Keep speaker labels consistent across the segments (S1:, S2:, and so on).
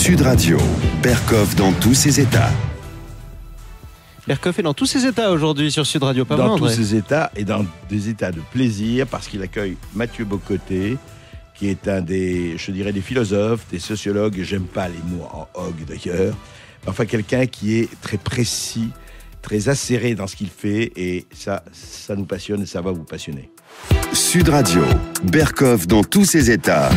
S1: Sud Radio, Berkoff dans tous ses états.
S2: Berkoff est dans tous ses états aujourd'hui sur Sud Radio, pas
S3: Dans
S2: vrai,
S3: tous ses états et dans des états de plaisir parce qu'il accueille Mathieu Bock-Côté, qui est un des, je dirais, des philosophes, des sociologues, j'aime pas les mots en hog d'ailleurs, enfin quelqu'un qui est très précis, très acéré dans ce qu'il fait et ça nous passionne et ça va vous passionner.
S1: Sud Radio, Berkoff dans tous ses états.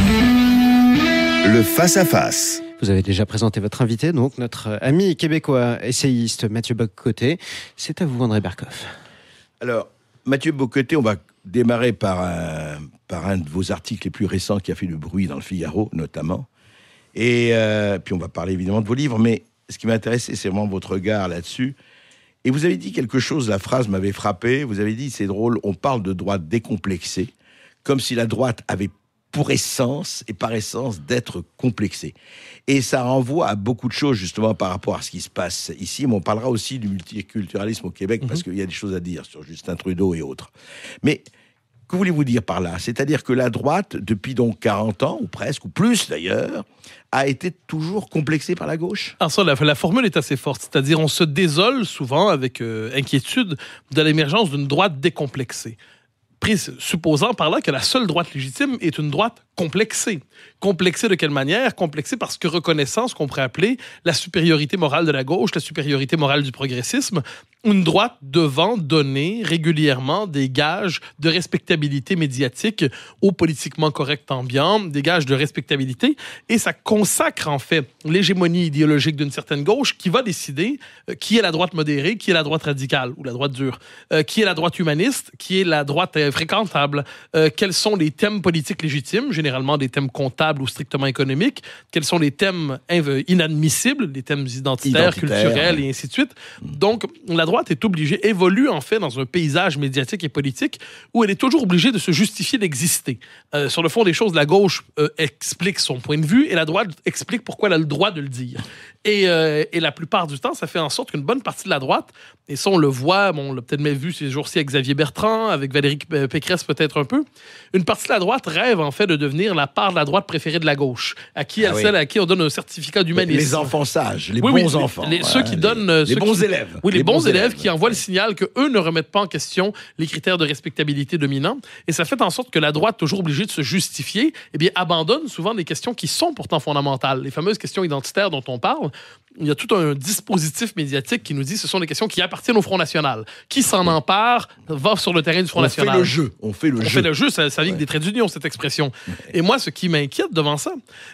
S1: Le face-à-face.
S2: Vous avez déjà présenté votre invité, donc notre ami québécois essayiste Mathieu Bock-Côté. C'est à vous, André Berkoff.
S3: Alors, Mathieu Bock-Côté, on va démarrer par un de vos articles les plus récents qui a fait du bruit dans le Figaro, notamment. Et puis on va parler évidemment de vos livres, mais ce qui m'intéresse, c'est vraiment votre regard là-dessus. Et vous avez dit quelque chose, la phrase m'avait frappé, vous avez dit, c'est drôle, on parle de droite décomplexée, comme si la droite avait pour essence et par essence d'être complexée. Et ça renvoie à beaucoup de choses justement par rapport à ce qui se passe ici, mais on parlera aussi du multiculturalisme au Québec, parce qu'il y a des choses à dire sur Justin Trudeau et autres. Mais que voulez-vous dire par là ? C'est-à-dire que la droite, depuis donc 40 ans, ou presque, ou plus d'ailleurs, a été toujours complexée par la gauche ?
S4: Alors ça, la formule est assez forte. C'est-à-dire, on se désole souvent, avec inquiétude, de l'émergence d'une droite décomplexée. Supposant par là que la seule droite légitime est une droite complexée. Complexée de quelle manière ? Complexée parce que reconnaissant ce qu'on pourrait appeler la supériorité morale de la gauche, la supériorité morale du progressisme, une droite devant donner régulièrement des gages de respectabilité médiatique au politiquement correct ambiant, des gages de respectabilité, et ça consacre en fait l'hégémonie idéologique d'une certaine gauche qui va décider qui est la droite modérée, qui est la droite radicale ou la droite dure, qui est la droite humaniste, qui est la droite fréquentable, quels sont les thèmes politiques légitimes, généralement des thèmes comptables ou strictement économiques, quels sont les thèmes inadmissibles, les thèmes identitaires, culturels et ainsi de suite. Donc, la droite est obligée, évolue en fait dans un paysage médiatique et politique où elle est toujours obligée de se justifier d'exister. Sur le fond des choses, la gauche explique son point de vue et la droite explique pourquoi elle a le droit de le dire. Et la plupart du temps, ça fait en sorte qu'une bonne partie de la droite, et ça on le voit, on l'a peut-être même vu ces jours-ci avec Xavier Bertrand, avec Valérie Pécresse peut-être un peu, une partie de la droite rêve en fait de devenir la part de la droite préférée de la gauche, celle à qui on donne un certificat d'humanisme.
S3: Les enfants sages, les bons enfants.
S4: Ceux qui donnent...
S3: Les bons élèves.
S4: Oui, les bons élèves qui envoient le signal qu'eux ne remettent pas en question les critères de respectabilité dominants. Et ça fait en sorte que la droite, toujours obligée de se justifier, abandonne souvent des questions qui sont pourtant fondamentales. Les fameuses questions identitaires dont on parle, il y a tout un dispositif médiatique qui nous dit que ce sont des questions qui appartiennent au Front National. Qui s'en empare va sur le terrain du Front National.
S3: On fait le jeu,
S4: ça vient avec des traits d'union, cette expression. Et moi, ce qui m'inquiète devant ça,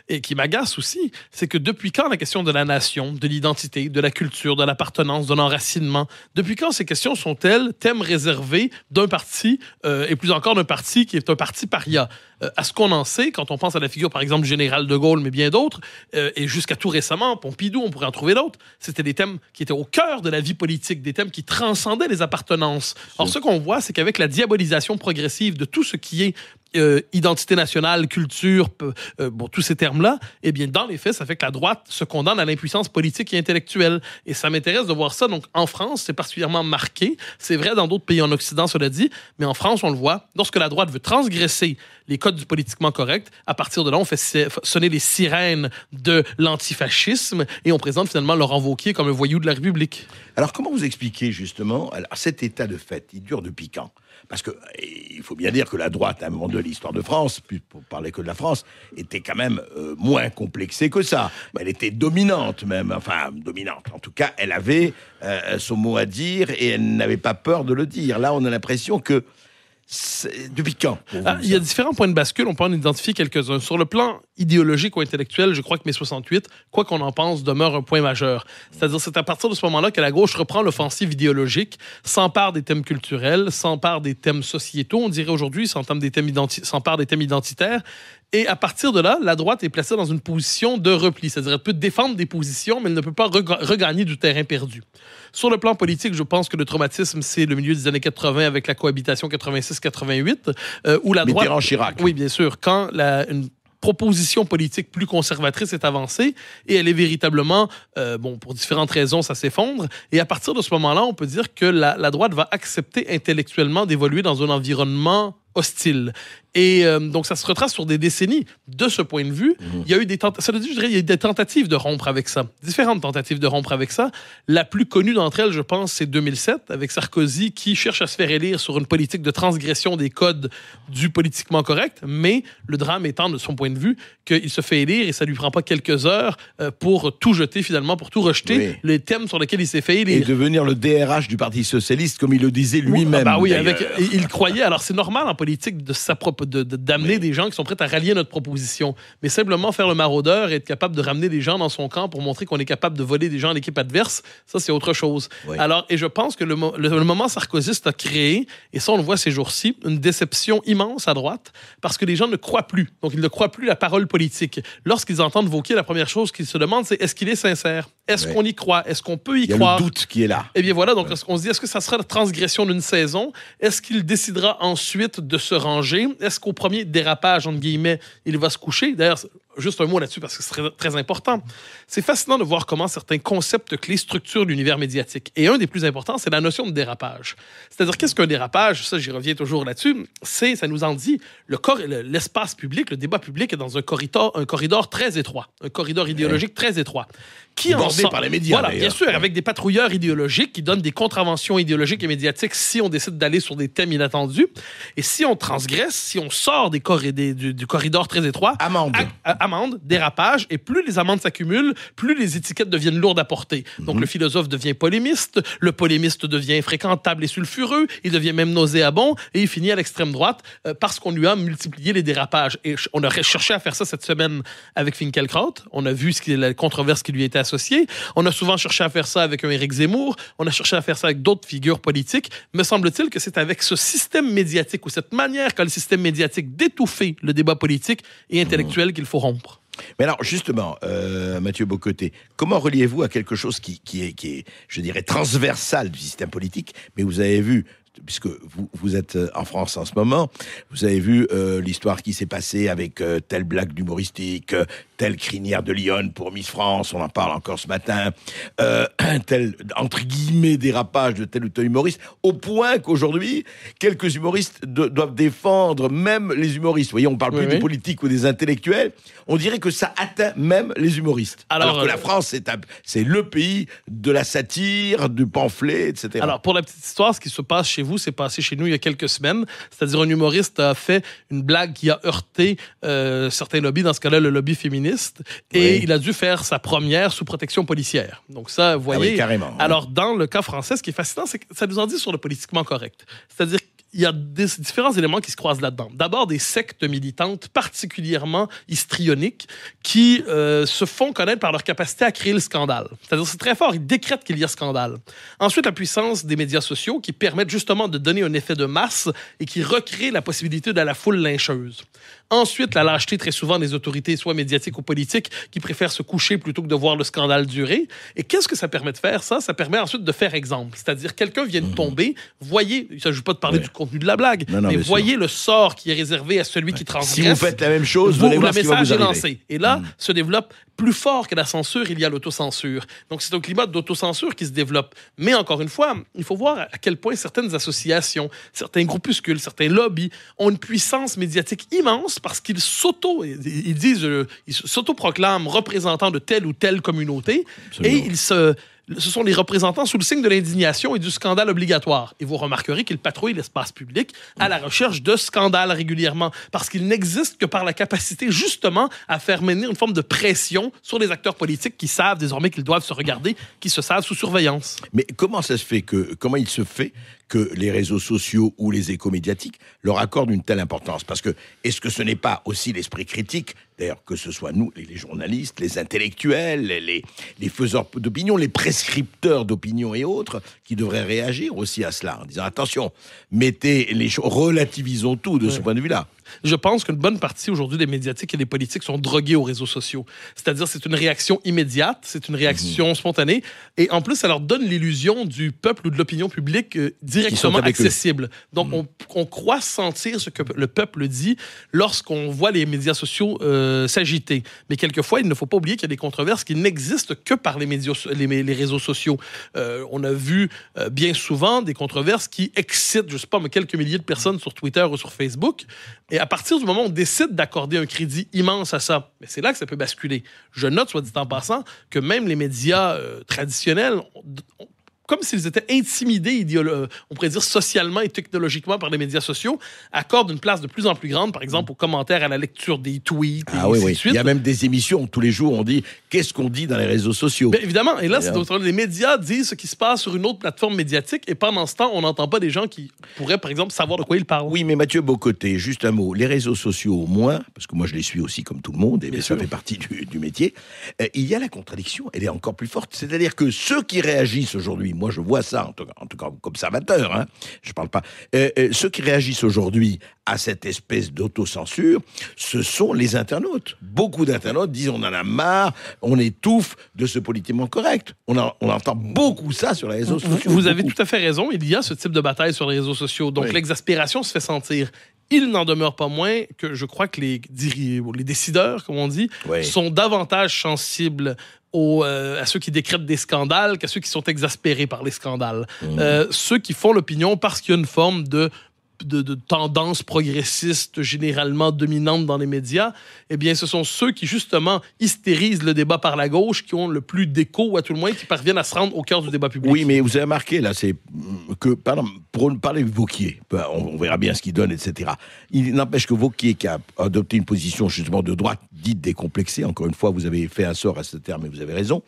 S4: et qui m'agace aussi, c'est que depuis quand la question de la nation, de l'identité, de la culture, de l'appartenance, de l'enracinement, depuis quand ces questions sont-elles thèmes réservés d'un parti, et plus encore d'un parti qui est un parti paria? À ce qu'on en sait, quand on pense à la figure, par exemple, du général de Gaulle, mais bien d'autres, et jusqu'à tout récemment, Pompidou, on pourrait en trouver d'autres, c'était des thèmes qui étaient au cœur de la vie politique, des thèmes qui transcendaient les appartenances. Or, ce qu'on voit, c'est qu'avec la diabolisation progressive de tout ce qui est identité nationale, culture, tous ces termes-là, eh bien, dans les faits, ça fait que la droite se condamne à l'impuissance politique et intellectuelle. Et ça m'intéresse de voir ça. Donc, en France, c'est particulièrement marqué. C'est vrai dans d'autres pays en Occident, cela dit, mais en France, on le voit. Lorsque la droite veut transgresser les codes du politiquement correct, à partir de là, on fait sonner les sirènes de l'antifascisme et on présente finalement Laurent Wauquiez comme un voyou de la République.
S3: Alors, comment vous expliquez justement cet état de fait? Il dure depuis quand? Parce qu'il faut bien dire que la droite, à un moment de l'histoire de France, pour parler que de la France, était quand même moins complexée que ça. Elle était dominante même, enfin dominante. En tout cas, elle avait son mot à dire et elle n'avait pas peur de le dire. Là, on a l'impression que... Depuis quand?
S4: Il y a différents points de bascule, on peut en identifier quelques-uns. Sur le plan idéologique ou intellectuel, je crois que mai 68, quoi qu'on en pense, demeure un point majeur. C'est-à-dire, c'est à partir de ce moment-là que la gauche reprend l'offensive idéologique, s'empare des thèmes culturels, s'empare des thèmes sociétaux, on dirait aujourd'hui, s'empare des thèmes identitaires. Et à partir de là, la droite est placée dans une position de repli. C'est-à-dire, elle peut défendre des positions, mais elle ne peut pas regagner du terrain perdu. Sur le plan politique, je pense que le traumatisme, c'est le milieu des années 80 avec la cohabitation 86-88, où la droite...
S3: Mitterrand-Chirac.
S4: Oui, bien sûr. Quand une proposition politique plus conservatrice est avancée et elle est véritablement, pour différentes raisons, ça s'effondre. Et à partir de ce moment-là, on peut dire que la droite va accepter intellectuellement d'évoluer dans un environnement hostile. Et donc, ça se retrace sur des décennies. De ce point de vue, il y a eu des tentatives de rompre avec ça. Différentes tentatives de rompre avec ça. La plus connue d'entre elles, je pense, c'est 2007, avec Sarkozy qui cherche à se faire élire sur une politique de transgression des codes du politiquement correct. Mais le drame étant, de son point de vue, qu'il se fait élire et ça lui prend pas quelques heures pour tout jeter, finalement, pour tout rejeter, les thèmes sur lesquels il s'est fait élire.
S3: Et devenir le DRH du Parti socialiste, comme il le disait lui-même.
S4: Il croyait. Alors, c'est normal en politique d'amener des gens qui sont prêts à rallier notre proposition. Mais simplement faire le maraudeur et être capable de ramener des gens dans son camp pour montrer qu'on est capable de voler des gens à l'équipe adverse, ça, c'est autre chose. Oui. Alors, et je pense que le moment sarkozyste a créé, et ça, on le voit ces jours-ci, une déception immense à droite, parce que les gens ne croient plus. Donc, ils ne croient plus la parole politique. Lorsqu'ils entendent Wauquiez, la première chose qu'ils se demandent, c'est est-ce qu'il est sincère? Est-ce qu'on y croit? Est-ce qu'on peut y croire?
S3: Il y a le doute qui est là.
S4: Eh bien voilà, donc on se dit, est-ce que ça sera la transgression d'une saison? Est-ce qu'il décidera ensuite de se ranger? Est-ce qu'au premier dérapage, entre guillemets, il va se coucher? D'ailleurs, juste un mot là-dessus parce que c'est très, très important. C'est fascinant de voir comment certains concepts clés structurent l'univers médiatique. Et un des plus importants, c'est la notion de dérapage. C'est-à-dire, qu'est-ce qu'un dérapage? Ça, j'y reviens toujours là-dessus. Ça nous en dit, l'espace public, le débat public est dans un corridor très étroit, un corridor idéologique très étroit.
S3: Bordé par les médias,
S4: voilà, bien sûr, avec des patrouilleurs idéologiques qui donnent des contraventions idéologiques et médiatiques si on décide d'aller sur des thèmes inattendus. Et si on transgresse, si on sort du corridor très étroit, amende, dérapage, et plus les amendes s'accumulent, plus les étiquettes deviennent lourdes à porter. Donc le philosophe devient polémiste, le polémiste devient fréquentable et sulfureux, il devient même nauséabond, et il finit à l'extrême droite parce qu'on lui a multiplié les dérapages. Et on a cherché à faire ça cette semaine avec Finkielkraut. On a vu la controverse qui lui était associée. On a souvent cherché à faire ça avec un Éric Zemmour. On a cherché à faire ça avec d'autres figures politiques. Me semble-t-il que c'est avec ce système médiatique ou cette manière qu'a le système médiatique d'étouffer le débat politique et intellectuel qu'il faut rompre.
S3: Mais alors, justement, Mathieu Bock-Côté, comment reliez-vous à quelque chose qui est, je dirais, transversal du système politique, mais vous avez vu, puisque vous êtes en France en ce moment, vous avez vu l'histoire qui s'est passée avec telle blague humoristique, telle crinière de Lyon pour Miss France, on en parle encore ce matin, tel, entre guillemets, dérapage de tel ou tel humoriste, au point qu'aujourd'hui, quelques humoristes doivent défendre même les humoristes. Vous voyez, on parle plus des politiques ou des intellectuels, on dirait que ça atteint même les humoristes. Alors que la France, c'est le pays de la satire, du pamphlet, etc.
S4: Alors, pour la petite histoire, ce qui se passe chez vous, c'est passé chez nous il y a quelques semaines. C'est-à-dire, un humoriste a fait une blague qui a heurté certains lobbies, dans ce cas-là, le lobby féministe, et il a dû faire sa première sous protection policière. Donc ça, vous voyez...
S3: Ah oui, carrément.
S4: Alors, dans le cas français, ce qui est fascinant, c'est que ça nous en dit sur le politiquement correct. C'est-à-dire il y a différents éléments qui se croisent là-dedans. D'abord, des sectes militantes particulièrement histrioniques qui se font connaître par leur capacité à créer le scandale. C'est-à-dire, c'est très fort, ils décrètent qu'il y a scandale. Ensuite, la puissance des médias sociaux qui permettent justement de donner un effet de masse et qui recréent la possibilité de la foule lyncheuse. Ensuite, la lâcheté très souvent des autorités, soit médiatiques ou politiques, qui préfèrent se coucher plutôt que de voir le scandale durer. Et qu'est-ce que ça permet de faire, ça? Ça permet ensuite de faire exemple. C'est-à-dire, quelqu'un vient de tomber, voyez, il ne s'agit pas de parler du contenu de la blague, mais voyez le sort qui est réservé à celui qui transgresse.
S3: Si vous faites la même chose, vous allez voir ce qui va vous arriver.
S4: Le message est lancé. Et là, se développe plus fort que la censure, il y a l'autocensure. Donc, c'est un climat d'autocensure qui se développe. Mais encore une fois, il faut voir à quel point certaines associations, certains groupuscules, certains lobbies ont une puissance médiatique immense parce qu'ils s'autoproclament représentants de telle ou telle communauté. Absolument. Et ce sont les représentants sous le signe de l'indignation et du scandale obligatoire. Et vous remarquerez qu'ils patrouillent l'espace public à la recherche de scandales régulièrement, parce qu'ils n'existent que par la capacité, justement, à faire mener une forme de pression sur les acteurs politiques qui savent désormais qu'ils doivent se regarder, qui se savent sous surveillance.
S3: Mais comment il se fait que les réseaux sociaux ou les échos médiatiques leur accordent une telle importance? Parce que, est-ce que ce n'est pas aussi l'esprit critique, d'ailleurs, que ce soit nous, les journalistes, les intellectuels, les faiseurs d'opinion, les prescripteurs d'opinion et autres, qui devraient réagir aussi à cela, en disant, attention, relativisons tout de ce point de vue-là.
S4: Je pense qu'une bonne partie aujourd'hui des médiatiques et des politiques sont drogués aux réseaux sociaux. C'est-à-dire, c'est une réaction immédiate, c'est une réaction spontanée, et en plus, ça leur donne l'illusion du peuple ou de l'opinion publique directement accessible. Donc, on croit sentir ce que le peuple dit lorsqu'on voit les médias sociaux s'agiter. Mais quelquefois, il ne faut pas oublier qu'il y a des controverses qui n'existent que par les réseaux sociaux. On a vu bien souvent des controverses qui excitent, je ne sais pas, mais quelques milliers de personnes sur Twitter ou sur Facebook. Et à partir du moment où on décide d'accorder un crédit immense à ça, mais c'est là que ça peut basculer. Je note, soit dit en passant, que même les médias traditionnels, comme s'ils étaient intimidés, on pourrait dire socialement et technologiquement par les médias sociaux, accordent une place de plus en plus grande, par exemple, aux commentaires, à la lecture des tweets, et ainsi de suite.
S3: Il y a même des émissions où tous les jours on dit qu'est-ce qu'on dit dans les réseaux sociaux.
S4: Bien, évidemment, et là, les médias disent ce qui se passe sur une autre plateforme médiatique, et pendant ce temps, on n'entend pas des gens qui pourraient, par exemple, savoir de quoi ils parlent.
S3: Oui, mais Mathieu Bocoté, juste un mot. Les réseaux sociaux, au moins, parce que moi je les suis aussi comme tout le monde, et ça fait partie du métier, il y a la contradiction, elle est encore plus forte. C'est-à-dire que ceux qui réagissent aujourd'hui, moi je vois ça, en tout cas comme observateur, hein, je parle pas. Ceux qui réagissent aujourd'hui à cette espèce d'autocensure, ce sont les internautes. Beaucoup d'internautes disent on en a marre, on étouffe de ce politiquement correct. On entend beaucoup ça sur les réseaux sociaux.
S4: Vous avez tout à fait raison, il y a ce type de bataille sur les réseaux sociaux. Donc l'exaspération se fait sentir. Il n'en demeure pas moins que je crois que les décideurs, comme on dit, sont davantage sensibles à ceux qui décrètent des scandales qu'à ceux qui sont exaspérés par les scandales. Ceux qui font l'opinion parce qu'il y a une forme de tendance progressiste généralement dominante dans les médias, eh bien, ce sont ceux qui, justement, hystérisent le débat par la gauche, qui ont le plus d'écho, ou à tout le moins, qui parviennent à se rendre au cœur du débat public.
S3: Oui, mais vous avez remarqué, là, c'est que, par exemple, pour parler de Wauquiez, on verra bien ce qu'il donne, etc. Il n'empêche que Wauquiez, qui a adopté une position, justement, de droite, dite décomplexée, encore une fois, vous avez fait un sort à ce terme, et vous avez raison,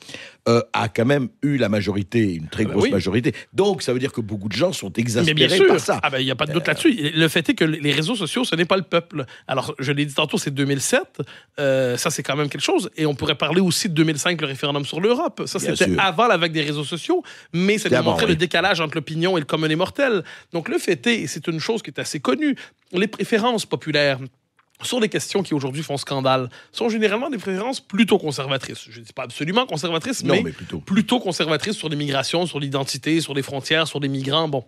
S3: a quand même eu la majorité, une très grosse majorité. Donc, ça veut dire que beaucoup de gens sont exaspérés par ça.
S4: Ah ben, il n'y a pas de doute là-dessus. Le fait est que les réseaux sociaux, ce n'est pas le peuple. Alors, je l'ai dit tantôt, c'est 2007. Ça, c'est quand même quelque chose. Et on pourrait parler aussi de 2005, le référendum sur l'Europe. Ça, c'était avant la vague des réseaux sociaux, mais ça démontrait le décalage entre l'opinion et le commun des mortels. Donc, le fait est, et c'est une chose qui est assez connue, les préférences populaires sur les questions qui aujourd'hui font scandale sont généralement des préférences plutôt conservatrices. Je ne dis pas absolument conservatrices, mais plutôt conservatrices sur l'immigration, sur l'identité, sur les frontières, sur les migrants. Bon.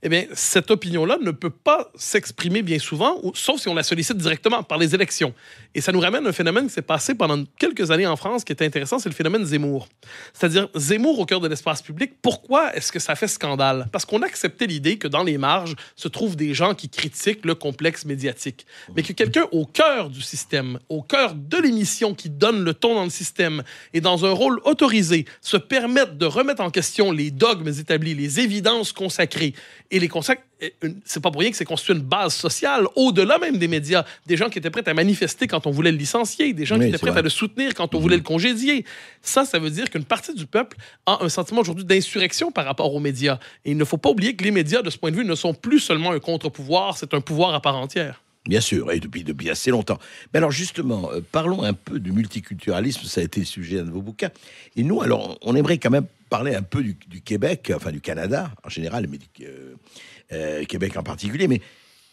S4: Eh bien, cette opinion-là ne peut pas s'exprimer bien souvent, sauf si on la sollicite directement par les élections. Et ça nous ramène à un phénomène qui s'est passé pendant quelques années en France qui est intéressant, c'est le phénomène Zemmour. C'est-à-dire, Zemmour au cœur de l'espace public, pourquoi est-ce que ça fait scandale? Parce qu'on a accepté l'idée que dans les marges se trouvent des gens qui critiquent le complexe médiatique. Mais que quelqu'un au cœur du système, au cœur de l'émission qui donne le ton dans le système et dans un rôle autorisé, se permette de remettre en question les dogmes établis, les évidences consacrées et les consacre. C'est pas pour rien que c'est constitué une base sociale, au-delà même des médias. Des gens qui étaient prêts à manifester quand on voulait le licencier, des gens qui étaient prêts à le soutenir quand on voulait le congédier. Ça veut dire qu'une partie du peuple a un sentiment aujourd'hui d'insurrection par rapport aux médias. Et il ne faut pas oublier que les médias, de ce point de vue, ne sont plus seulement un contre-pouvoir, c'est un pouvoir à part entière.
S3: Bien sûr, et depuis assez longtemps. Mais alors justement, parlons un peu du multiculturalisme, ça a été le sujet de vos bouquins. Et nous, alors, on aimerait quand même parler un peu du Québec, enfin du Canada en général, mais du Québec en particulier. Mais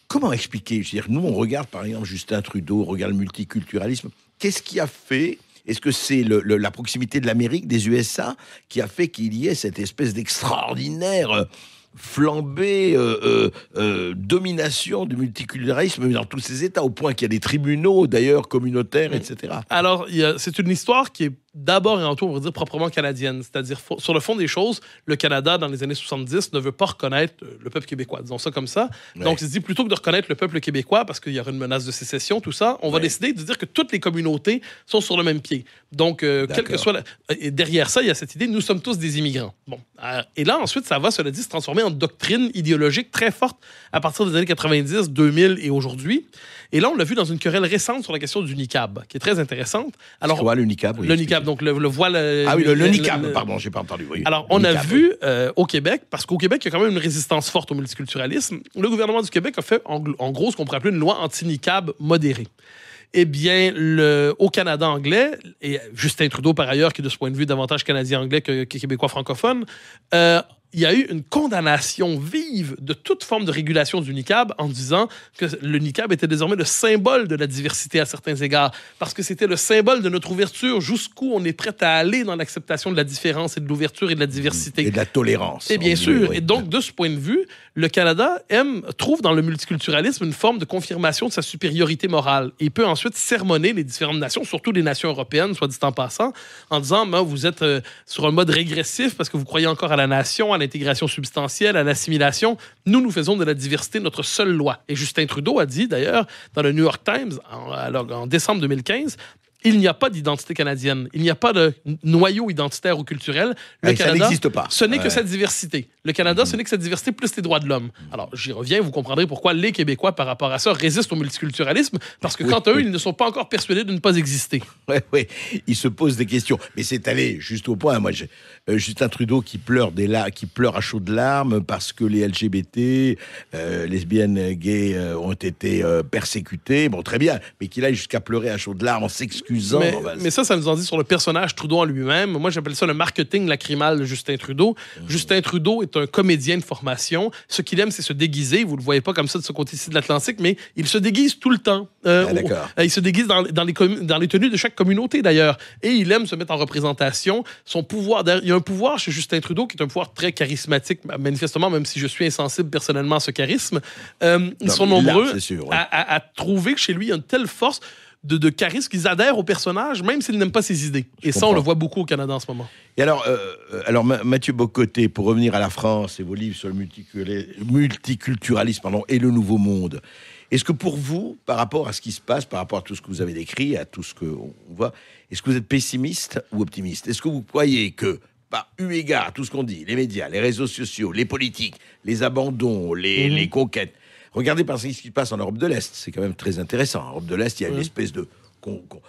S3: comment expliquer? Je veux dire, nous, on regarde par exemple Justin Trudeau, on regarde le multiculturalisme. Qu'est-ce qui a fait? Est-ce que c'est la proximité de l'Amérique, des USA, qui a fait qu'il y ait cette espèce d'extraordinaire flambée, domination du multiculturalisme dans tous ces États, au point qu'il y a des tribunaux, d'ailleurs, communautaires, etc.
S4: Alors, c'est une histoire qui est d'abord et avant tout, on va dire, proprement canadienne. C'est-à-dire, sur le fond des choses, le Canada, dans les années 70, ne veut pas reconnaître le peuple québécois, disons ça comme ça. Ouais. Donc, il se dit, plutôt que de reconnaître le peuple québécois, parce qu'il y aura une menace de sécession, tout ça, on va décider de dire que toutes les communautés sont sur le même pied. Donc, quel que soit... Et derrière ça, il y a cette idée, nous sommes tous des immigrants. Bon. Et là, ensuite, ça va, cela dit, se transformer en doctrine idéologique très forte à partir des années 90, 2000 et aujourd'hui. Et là, on l'a vu dans une querelle récente sur la question du niqab, qui est très intéressante. Alors,
S3: c'est quoi le niqab?
S4: Le niqab, donc le voile...
S3: le niqab, pardon, j'ai pas entendu. Oui,
S4: alors, on a vu au Québec, parce qu'au Québec, il y a quand même une résistance forte au multiculturalisme, le gouvernement du Québec a fait, en gros, ce qu'on pourrait appeler une loi anti-niqab modérée. Eh bien, au Canada anglais, et Justin Trudeau, par ailleurs, qui est de ce point de vue davantage canadien-anglais que québécois francophone, il y a eu une condamnation vive de toute forme de régulation du niqab en disant que le niqab était désormais le symbole de la diversité à certains égards, parce que c'était le symbole de notre ouverture, jusqu'où on est prêt à aller dans l'acceptation de la différence et de l'ouverture et de la diversité.
S3: Et de la tolérance.
S4: Et bien sûr.
S3: Oui.
S4: Et donc, de ce point de vue, le Canada trouve dans le multiculturalisme une forme de confirmation de sa supériorité morale. Et il peut ensuite sermonner les différentes nations, surtout les nations européennes, soit dit en passant, en disant, vous êtes sur un mode régressif parce que vous croyez encore à la nation, à l'intégration substantielle, à l'assimilation. Nous faisons de la diversité notre seule loi. Et Justin Trudeau a dit, d'ailleurs, dans le New York Times, en décembre 2015, il n'y a pas d'identité canadienne. Il n'y a pas de noyau identitaire ou culturel. Le Canada,
S3: ça n'existe pas.
S4: Ce n'est que cette diversité. Le Canada, ce n'est que cette diversité plus les droits de l'homme. Alors, j'y reviens, vous comprendrez pourquoi les Québécois, par rapport à ça, résistent au multiculturalisme, parce que quant à eux, ils ne sont pas encore persuadés de ne pas exister.
S3: Oui, ils se posent des questions. Mais c'est allé juste au point. Moi, Justin Trudeau qui pleure à chaudes larmes parce que les LGBT, lesbiennes, gays ont été persécutés. Bon, très bien. Mais qu'il aille jusqu'à pleurer à chaudes larmes en s'excusant.
S4: Mais ça nous en dit sur le personnage Trudeau en lui-même. Moi, j'appelle ça le marketing lacrymal de Justin Trudeau. Justin Trudeau est un comédien de formation. Ce qu'il aime, c'est se déguiser. Vous le voyez pas comme ça de ce côté-ci de l'Atlantique, mais il se déguise tout le temps.
S3: D'accord.
S4: Il se déguise dans les tenues de chaque communauté, d'ailleurs. Et il aime se mettre en représentation. Son pouvoir, il y a un pouvoir chez Justin Trudeau qui est un pouvoir très charismatique, manifestement, même si je suis insensible personnellement à ce charisme. Ils sont nombreux à trouver que chez lui, il y a une telle force de charisme qu'ils adhèrent au personnage, même s'ils n'aiment pas ses idées. Et ça, on le voit beaucoup au Canada en ce moment.
S3: Et alors Mathieu Bock-Côté, pour revenir à la France et vos livres sur le multiculturalisme et le Nouveau Monde, est-ce que pour vous, par rapport à ce qui se passe, par rapport à tout ce que vous avez décrit, à tout ce qu'on voit, est-ce que vous êtes pessimiste ou optimiste? Est-ce que vous croyez que, eu égard à tout ce qu'on dit, les médias, les réseaux sociaux, les politiques, les abandons, les conquêtes, regardez par ce qui se passe en Europe de l'Est, c'est quand même très intéressant. En Europe de l'Est, il y a une espèce de...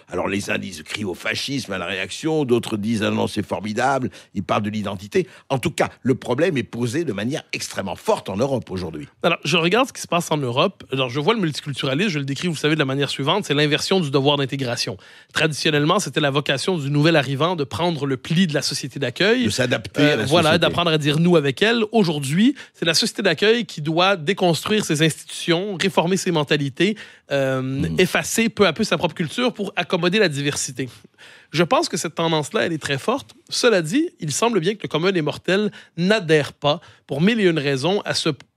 S3: Alors les uns disent crient au fascisme, à la réaction, d'autres disent non, c'est formidable, ils parlent de l'identité. En tout cas, le problème est posé de manière extrêmement forte en Europe aujourd'hui.
S4: Alors, je regarde ce qui se passe en Europe. Alors, je vois le multiculturalisme, je le décris, vous savez, de la manière suivante, c'est l'inversion du devoir d'intégration. Traditionnellement, c'était la vocation du nouvel arrivant de prendre le pli de la société d'accueil.
S3: De s'adapter à la société.
S4: Voilà, d'apprendre à dire nous avec elle. Aujourd'hui, c'est la société d'accueil qui doit déconstruire ses institutions, réformer ses mentalités, effacer peu à peu sa propre culture pour accommoder la diversité. Je pense que cette tendance-là, elle est très forte. Cela dit, il semble bien que le commun des mortels n'adhère pas, pour mille et une raisons, à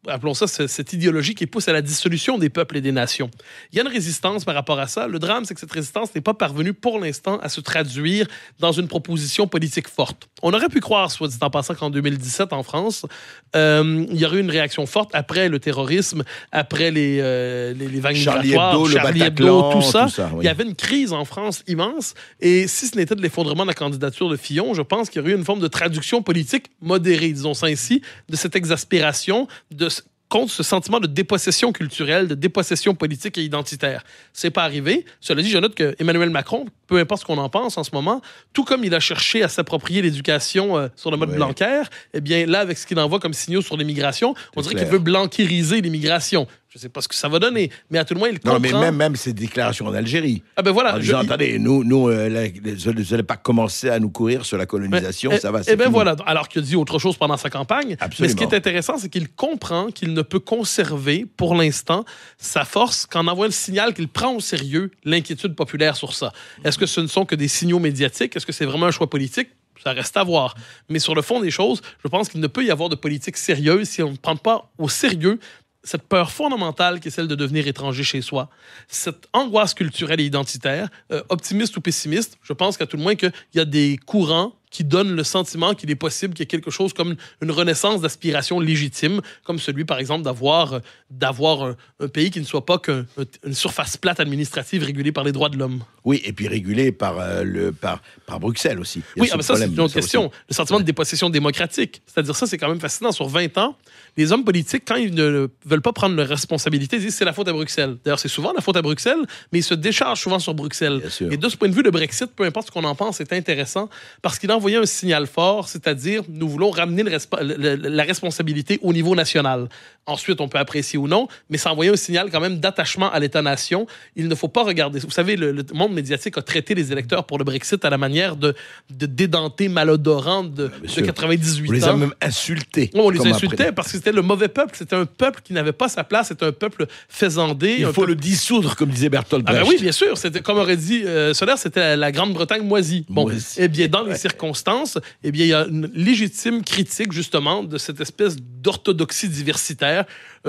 S4: appelons ça, cette idéologie qui pousse à la dissolution des peuples et des nations. Il y a une résistance par rapport à ça. Le drame, c'est que cette résistance n'est pas parvenue pour l'instant à se traduire dans une proposition politique forte. On aurait pu croire, soit dit en passant, qu'en 2017, en France, il y aurait eu une réaction forte après le terrorisme, après les vagues migratoires, Charlie Hebdo, tout ça. Oui. Il y avait une crise en France immense. Et si ce n'était de l'effondrement de la candidature de Fillon, je pense qu'il y aurait eu une forme de traduction politique modérée, disons ça ainsi, de cette exaspération, contre ce sentiment de dépossession culturelle, de dépossession politique et identitaire. C'est pas arrivé. Cela dit, je note que Emmanuel Macron, peu importe ce qu'on en pense en ce moment, tout comme il a cherché à s'approprier l'éducation sur le mode Blanquer, eh bien là, avec ce qu'il envoie comme signaux sur l'immigration, on dirait qu'il veut blanqueriser l'immigration. Je ne sais pas ce que ça va donner, mais à tout le moins, il comprend...
S3: Non, mais même ces déclarations en Algérie.
S4: Ah ben voilà.
S3: En disant, attendez, vous n'allez pas commencer à nous courir sur la colonisation, ça va, c'est
S4: fini.
S3: Voilà.
S4: Alors qu'il a dit autre chose pendant sa campagne.
S3: Absolument.
S4: Mais ce qui est intéressant, c'est qu'il comprend qu'il ne peut conserver, pour l'instant, sa force qu'en envoyant le signal qu'il prend au sérieux l'inquiétude populaire sur ça. Est-ce que ce ne sont que des signaux médiatiques? Est-ce que c'est vraiment un choix politique? Ça reste à voir. Mais sur le fond des choses, je pense qu'il ne peut y avoir de politique sérieuse si on ne prend pas au sérieux cette peur fondamentale qui est celle de devenir étranger chez soi, cette angoisse culturelle et identitaire, optimiste ou pessimiste. Je pense qu'à tout le moins qu'il y a des courants qui donnent le sentiment qu'il est possible qu'il y ait quelque chose comme une renaissance d'aspiration légitime, comme celui, par exemple, d'avoir un pays qui ne soit pas qu'une surface plate administrative régulée par les droits de l'homme.
S3: Oui, et puis régulée par Bruxelles aussi.
S4: Oui, ça, c'est une autre question. Le sentiment de dépossession démocratique. C'est-à-dire ça, c'est quand même fascinant. Sur 20 ans, les hommes politiques, quand ils ne veulent pas prendre leurs responsabilités, ils disent que c'est la faute à Bruxelles. D'ailleurs, c'est souvent la faute à Bruxelles, mais ils se déchargent souvent sur Bruxelles. Et de ce point de vue, le Brexit, peu importe ce qu'on en pense, est intéressant parce qu'il envoyé un signal fort, c'est-à-dire nous voulons ramener la responsabilité au niveau national. Ensuite, on peut apprécier ou non, mais ça envoyait un signal quand même d'attachement à l'État-nation. Il ne faut pas regarder... Vous savez, le monde médiatique a traité les électeurs pour le Brexit à la manière de dédentés malodorants de 98 ans.
S3: On les a même insultés.
S4: On les insultait parce que c'était le mauvais peuple. C'était un peuple qui n'avait pas sa place. C'était un peuple faisandé.
S3: Il faut le dissoudre, comme disait Bertolt Brecht.
S4: Ah ben oui, bien sûr. C'était, comme aurait dit Solaire, c'était la Grande-Bretagne moisie. Bon, eh bien, dans les circonstances, eh bien, il y a une légitime critique, justement, de cette espèce d'orthodoxie diversitaire.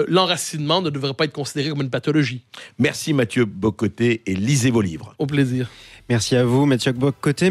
S4: L'enracinement ne devrait pas être considéré comme une pathologie.
S3: Merci Mathieu Bock-Côté et lisez vos livres.
S4: Au plaisir.
S2: Merci à vous, Mathieu Bock-Côté.